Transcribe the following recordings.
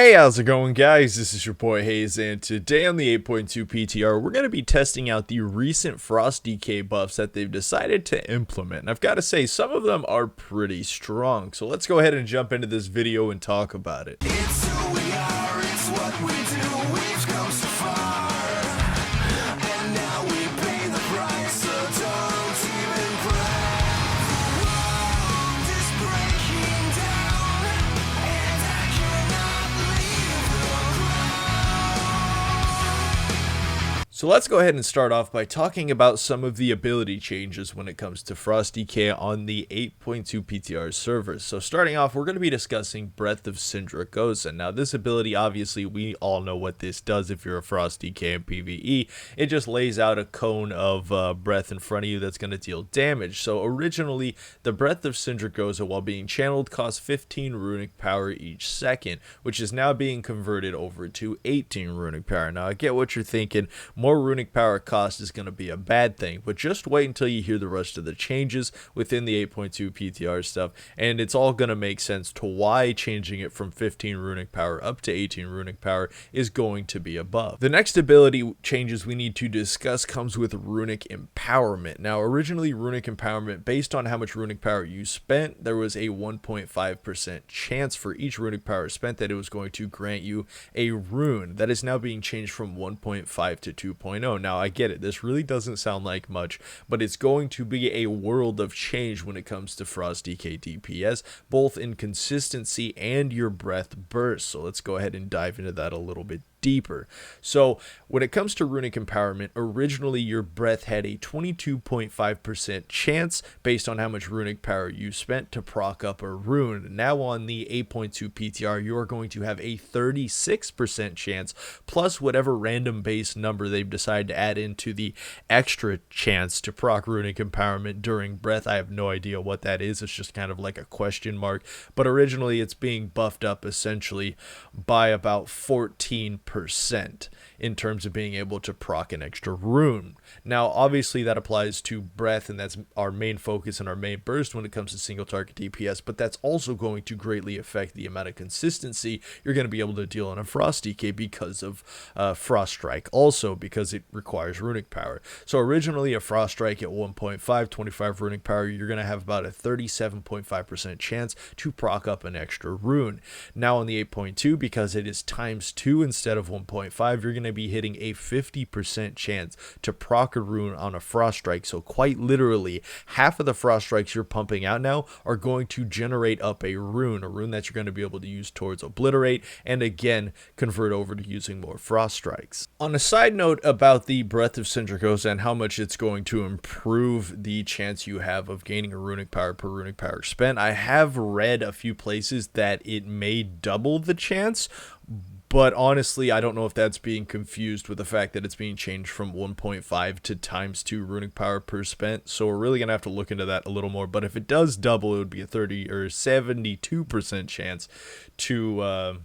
Hey, how's it going, guys? This is your boy Haze, and today on the 8.2 PTR, we're going to be testing out the recent Frost Decay buffs that they've decided to implement. And I've got to say, some of them are pretty strong. So let's go ahead and jump into this video and talk about it. It's who we are, it's what we do, we've come so far, and now we pay the price, so don't even cry. The world is breaking down, and I cannot leave the ground. So let's go ahead and start off by talking about some of the ability changes when it comes to Frost Decay on the 8.2 PTR servers. So starting off, we're going to be discussing Breath of Sindragosa. Now this ability, obviously we all know what this does if you're a Frost Decay in PvE. It just lays out a cone of breath in front of you that's going to deal damage. So originally, the Breath of Sindragosa, while being channeled, cost 15 runic power each second, which is now being converted over to 18 runic power. Now I get what you're thinking, more runic power cost is going to be a bad thing, but just wait until you hear the rest of the changes within the 8.2 PTR stuff, and it's all going to make sense to why changing it from 15 runic power up to 18 runic power is going to be above. The next ability changes we need to discuss comes with Runic Empowerment. Now originally, Runic Empowerment, based on how much runic power you spent, there was a 1.5% chance for each runic power spent that it was going to grant you a rune. That is now being changed from 1.5 to 2.0. Now I get it, this really doesn't sound like much, but it's going to be a world of change when it comes to Frost Decay DPS, both in consistency and your breath burst. So let's go ahead and dive into that a little bit deeper. So when it comes to Runic Empowerment, originally your breath had a 22.5% chance based on how much runic power you spent to proc up a rune. Now on the 8.2 PTR, you are going to have a 36% chance plus whatever random base number they've decided to add into the extra chance to proc Runic Empowerment during breath. I have no idea what that is. It's just kind of like a question mark, but originally it's being buffed up essentially by about 14% in terms of being able to proc an extra rune. Now obviously that applies to breath, and that's our main focus and our main burst when it comes to single target DPS, but that's also going to greatly affect the amount of consistency you're going to be able to deal in a Frost Decay because of Frost Strike, also because it requires runic power. So originally a Frost Strike at 1.5, 25 runic power, you're going to have about a 37.5% chance to proc up an extra rune. Now on the 8.2, because it is times 2 instead of 1.5, you're going to be hitting a 50% chance to proc a rune on a Frost Strike. So quite literally, half of the Frost Strikes you're pumping out now are going to generate up a rune that you're going to be able to use towards Obliterate, and again, convert over to using more Frost Strikes. On a side note about the Breath of Sindragosa and how much it's going to improve the chance you have of gaining a runic power per runic power spent, I have read a few places that it may double the chance, but honestly, I don't know if that's being confused with the fact that it's being changed from 1.5 to times 2 runic power per spent. So we're really going to have to look into that a little more. But if it does double, it would be a 30 or 72% chance to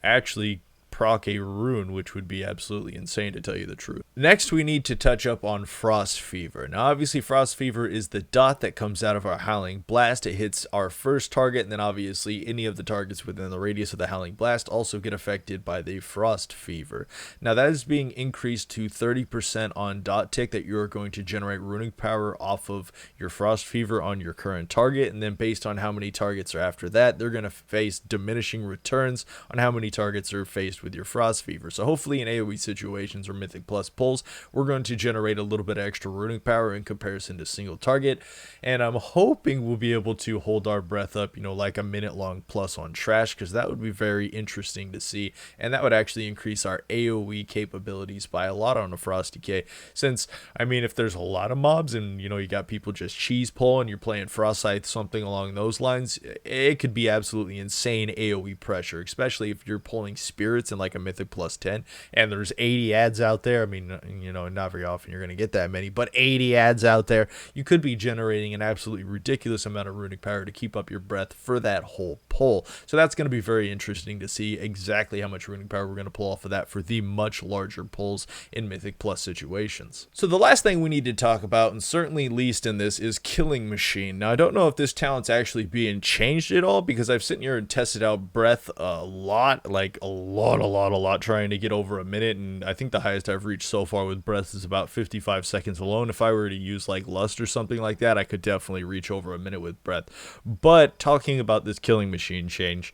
actually proc a rune, which would be absolutely insane to tell you the truth. Next, we need to touch up on Frost Fever. Now obviously Frost Fever is the dot that comes out of our Howling Blast. It hits our first target, and then obviously any of the targets within the radius of the Howling Blast also get affected by the Frost Fever. Now that is being increased to 30% on dot tick, that you're going to generate runic power off of your Frost Fever on your current target, and then based on how many targets are after that, they're going to face diminishing returns on how many targets are faced with your Frost Fever. So hopefully in AoE situations or Mythic Plus pulls, we're going to generate a little bit of extra runic power in comparison to single target, and I'm hoping we'll be able to hold our breath up, like a minute long plus on trash, because that would be very interesting to see, and that would actually increase our AoE capabilities by a lot on a Frost Decay, since I mean if there's a lot of mobs and you got people just cheese pull and you're playing Frost Scythe, something along those lines, it could be absolutely insane AoE pressure, especially if you're pulling spirits and like a Mythic plus 10, and there's 80 ads out there. I mean, not very often you're going to get that many, but 80 ads out there, you could be generating an absolutely ridiculous amount of runic power to keep up your breath for that whole pull. So that's going to be very interesting to see exactly how much runic power we're going to pull off of that for the much larger pulls in Mythic plus situations. So the last thing we need to talk about, and certainly least in this, is Killing Machine. Now, I don't know if this talent's actually being changed at all, because I've sitting here and tested out breath a lot, like a lot, trying to get over a minute, and I think the highest I've reached so far with breath is about 55 seconds alone. If I were to use like Lust or something like that, I could definitely reach over a minute with breath. But talking about this Killing Machine change,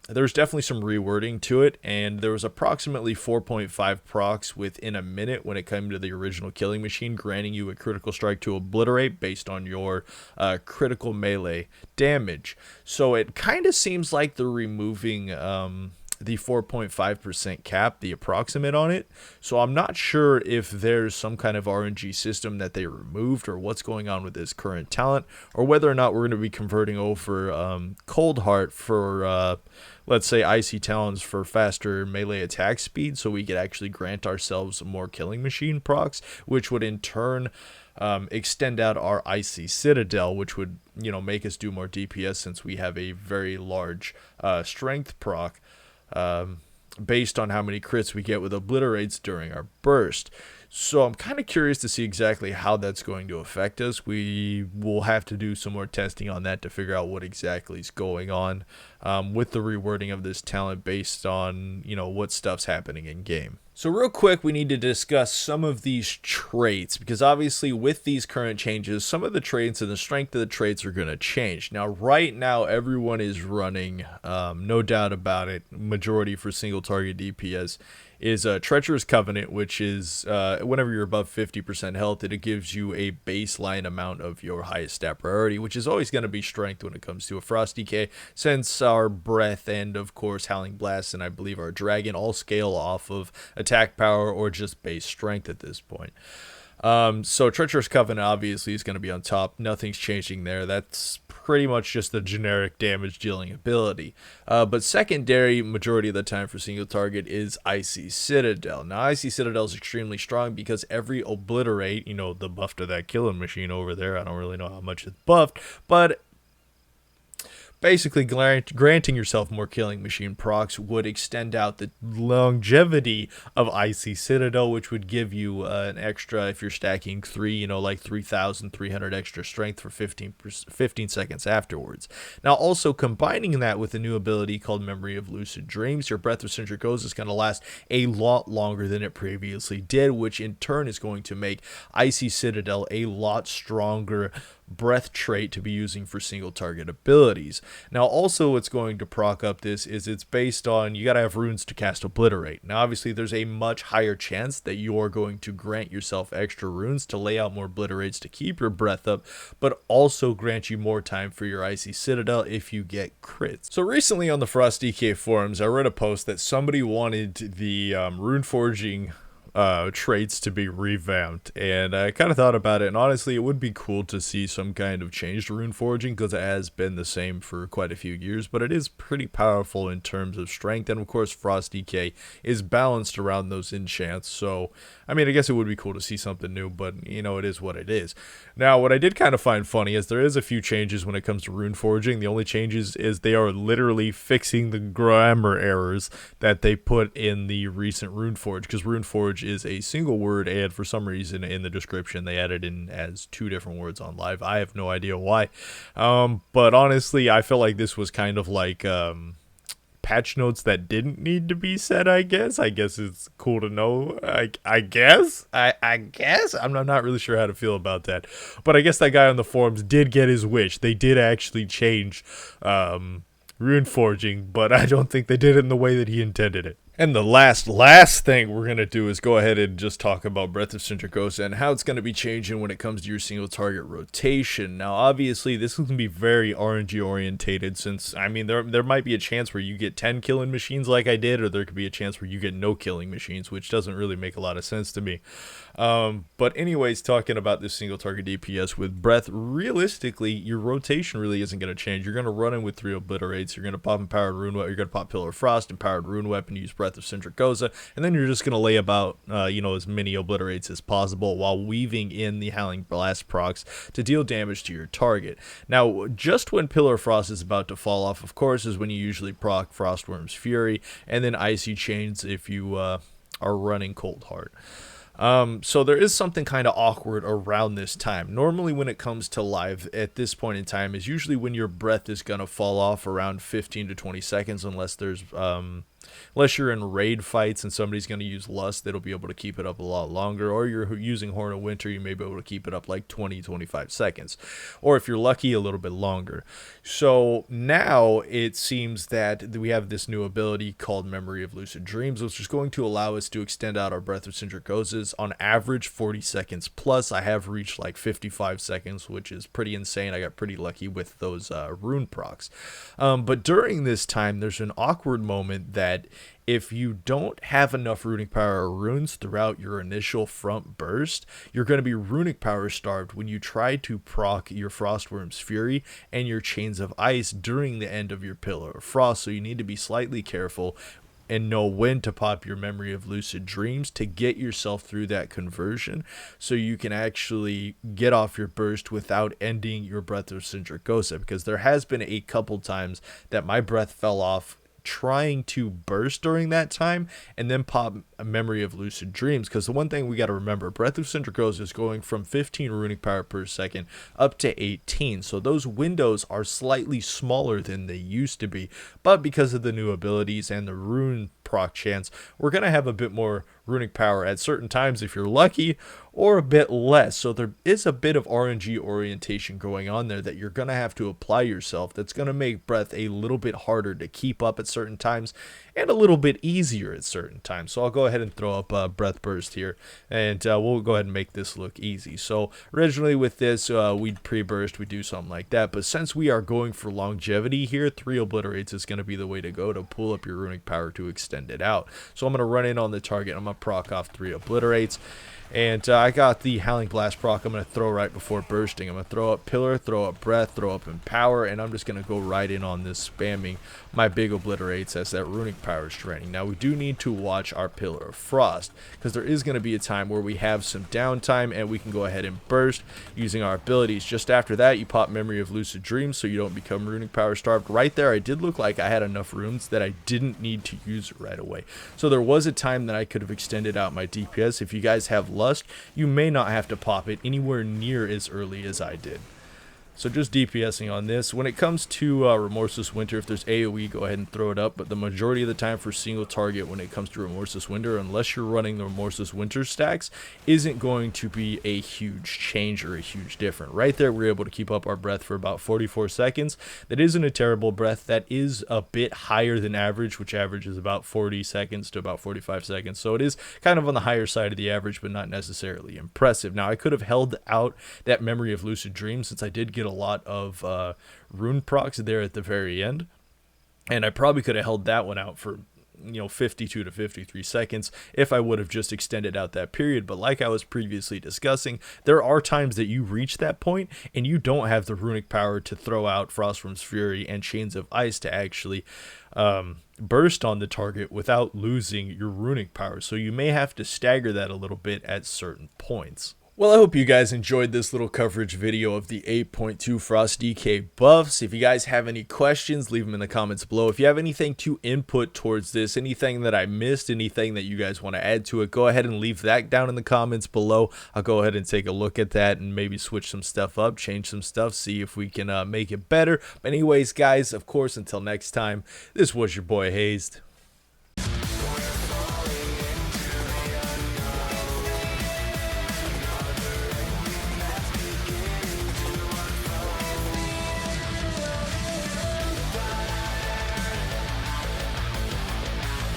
there's definitely some rewording to it, and there was approximately 4.5 procs within a minute when it came to the original Killing Machine, granting you a critical strike to obliterate based on your critical melee damage. So it kind of seems like they're removing the 4.5% cap, the approximate on it. So I'm not sure if there's some kind of RNG system that they removed, or what's going on with this current talent, or whether or not we're going to be converting over Cold Heart for let's say Icy Talons for faster melee attack speed, so we could actually grant ourselves more Killing Machine procs, which would in turn extend out our Icy Citadel, which would make us do more DPS, since we have a very large strength proc based on how many crits we get with obliterates during our burst. So I'm kind of curious to see exactly how that's going to affect us. We will have to do some more testing on that to figure out what exactly is going on with the rewording of this talent based on, what stuff's happening in game. So real quick, we need to discuss some of these traits, because obviously with these current changes, some of the traits and the strength of the traits are going to change. Now, right now, everyone is running, no doubt about it, majority for single target DPS, is Treacherous Covenant, which is whenever you're above 50% health, it gives you a baseline amount of your highest stat priority, which is always going to be strength when it comes to a Frost DK, since our Breath and, of course, Howling Blast and I believe our Dragon all scale off of attack power or just base strength at this point. So Treacherous Covenant obviously is going to be on top. Nothing's changing there. That's pretty much just the generic damage dealing ability. But secondary, majority of the time for single target, is Icy Citadel. Now, Icy Citadel is extremely strong because every obliterate, the buff to that Killing Machine over there, I don't really know how much it's buffed, but basically granting yourself more Killing Machine procs would extend out the longevity of Icy Citadel, which would give you an extra, if you're stacking 3, like 3,300 extra strength for 15 seconds afterwards. Now, also combining that with a new ability called Memory of Lucid Dreams, your Breath of Sindragosa is going to last a lot longer than it previously did, which in turn is going to make Icy Citadel a lot stronger breath trait to be using for single target abilities. Now, also what's going to proc up this is it's based on, you got to have runes to cast Obliterate. Now, obviously there's a much higher chance that you're going to grant yourself extra runes to lay out more obliterates to keep your breath up, but also grant you more time for your Icy Citadel if you get crits. So recently on the Frost DK forums, I read a post that somebody wanted the rune forging traits to be revamped, and I kind of thought about it, and honestly it would be cool to see some kind of change to rune forging, because it has been the same for quite a few years, but it is pretty powerful in terms of strength, and of course Frost DK is balanced around those enchants. So I mean, I guess it would be cool to see something new, but it is what it is. Now, what I did kind of find funny is there is a few changes when it comes to rune forging. The only changes is they are literally fixing the grammar errors that they put in the recent rune forge, because rune forge is a single word, and for some reason in the description they added in as 2 different words on live. I have no idea why, but honestly I feel like this was kind of like patch notes that didn't need to be said. I guess it's cool to know. I guess I'm not really sure how to feel about that, but I guess that guy on the forums did get his wish. They did actually change rune forging, but I don't think they did it in the way that he intended it. And the last thing we're going to do is go ahead and just talk about Breath of Sindragosa and how it's going to be changing when it comes to your single target rotation. Now, obviously, this is going to be very RNG orientated since, I mean, there might be a chance where you get 10 killing machines like I did, or there could be a chance where you get no killing machines, which doesn't really make a lot of sense to me. But anyways, talking about this single target DPS with Breath, realistically, your rotation really isn't going to change. You're going to run in with 3 Obliterates, you're going to pop Empowered Rune Weapon, you're going to pop Pillar of Frost, Empowered Rune Weapon, use Breath of Sindragosa, and then you're just going to lay about, as many Obliterates as possible while weaving in the Howling Blast procs to deal damage to your target. Now, just when Pillar of Frost is about to fall off, of course, is when you usually proc Frostworm's Fury, and then Icy Chains if you are running Cold Heart. So there is something kind of awkward around this time. Normally when it comes to live at this point in time is usually when your breath is going to fall off around 15 to 20 seconds unless there's unless you're in raid fights and somebody's going to use Lust, they'll be able to keep it up a lot longer, or you're using Horn of Winter, you may be able to keep it up like 20-25 seconds, or if you're lucky, a little bit longer. So now it seems that we have this new ability called Memory of Lucid Dreams, which is going to allow us to extend out our Breath of Sindragosa's on average 40 seconds plus. I have reached like 55 seconds, which is pretty insane. I got pretty lucky with those rune procs. But during this time, there's an awkward moment that if you don't have enough runic power or runes throughout your initial front burst, you're going to be runic power starved when you try to proc your Frostworm's Fury and your Chains of Ice during the end of your Pillar of Frost. So you need to be slightly careful and know when to pop your Memory of Lucid Dreams to get yourself through that conversion so you can actually get off your burst without ending your Breath of Sindragosa, because there has been a couple times that my breath fell off trying to burst during that time and then pop a Memory of Lucid Dreams, because the one thing we got to remember, Breath of Sindragosa is going from 15 runic power per second up to 18, so those windows are slightly smaller than they used to be, but because of the new abilities and the rune proc chance, we're going to have a bit more runic power at certain times if you're lucky, or a bit less. So there is a bit of RNG orientation going on there that you're going to have to apply yourself. That's going to make breath a little bit harder to keep up at certain times and a little bit easier at certain times. So I'll go ahead and throw up breath burst here, and we'll go ahead and make this look easy. So originally with this, we'd pre-burst, we do something like that, but since we are going for longevity here, 3 Obliterates is going to be the way to go to pull up your runic power to extend it out. So I'm going to run in on the target, I'm going to proc off 3 Obliterates. And I got the Howling Blast proc I'm going to throw right before bursting. I'm going to throw up Pillar, throw up Breath, throw up Empower, and I'm just going to go right in on this, spamming my big Obliterates as that runic power is draining. Now we do need to watch our Pillar of Frost, because there is going to be a time where we have some downtime and we can go ahead and burst using our abilities. Just after that, you pop Memory of Lucid Dreams so you don't become runic power starved. Right there, I did look like I had enough runes that I didn't need to use it right away. So there was a time that I could have extended out my DPS. If you guys have Lust, you may not have to pop it anywhere near as early as I did. So just DPSing on this. When it comes to Remorseless Winter, if there's AoE, go ahead and throw it up. But the majority of the time for single target when it comes to Remorseless Winter, unless you're running the Remorseless Winter stacks, isn't going to be a huge change or a huge difference. Right there, we're able to keep up our breath for about 44 seconds. That isn't a terrible breath. That is a bit higher than average, which averages about 40 seconds to about 45 seconds. So it is kind of on the higher side of the average, but not necessarily impressive. Now, I could have held out that Memory of Lucid Dreams since I did get a lot of rune procs there at the very end, and I probably could have held that one out for 52 to 53 seconds if I would have just extended out that period. But like I was previously discussing, there are times that you reach that point and you don't have the runic power to throw out Frostworm's Fury and Chains of Ice to actually burst on the target without losing your runic power, so you may have to stagger that a little bit at certain points. Well, I hope you guys enjoyed this little coverage video of the 8.2 Frost DK buffs. If you guys have any questions, leave them in the comments below. If you have anything to input towards this, anything that I missed, anything that you guys want to add to it, go ahead and leave that down in the comments below. I'll go ahead and take a look at that and maybe switch some stuff up, change some stuff, see if we can make it better. But anyways, guys, of course, until next time, this was your boy Hazzed.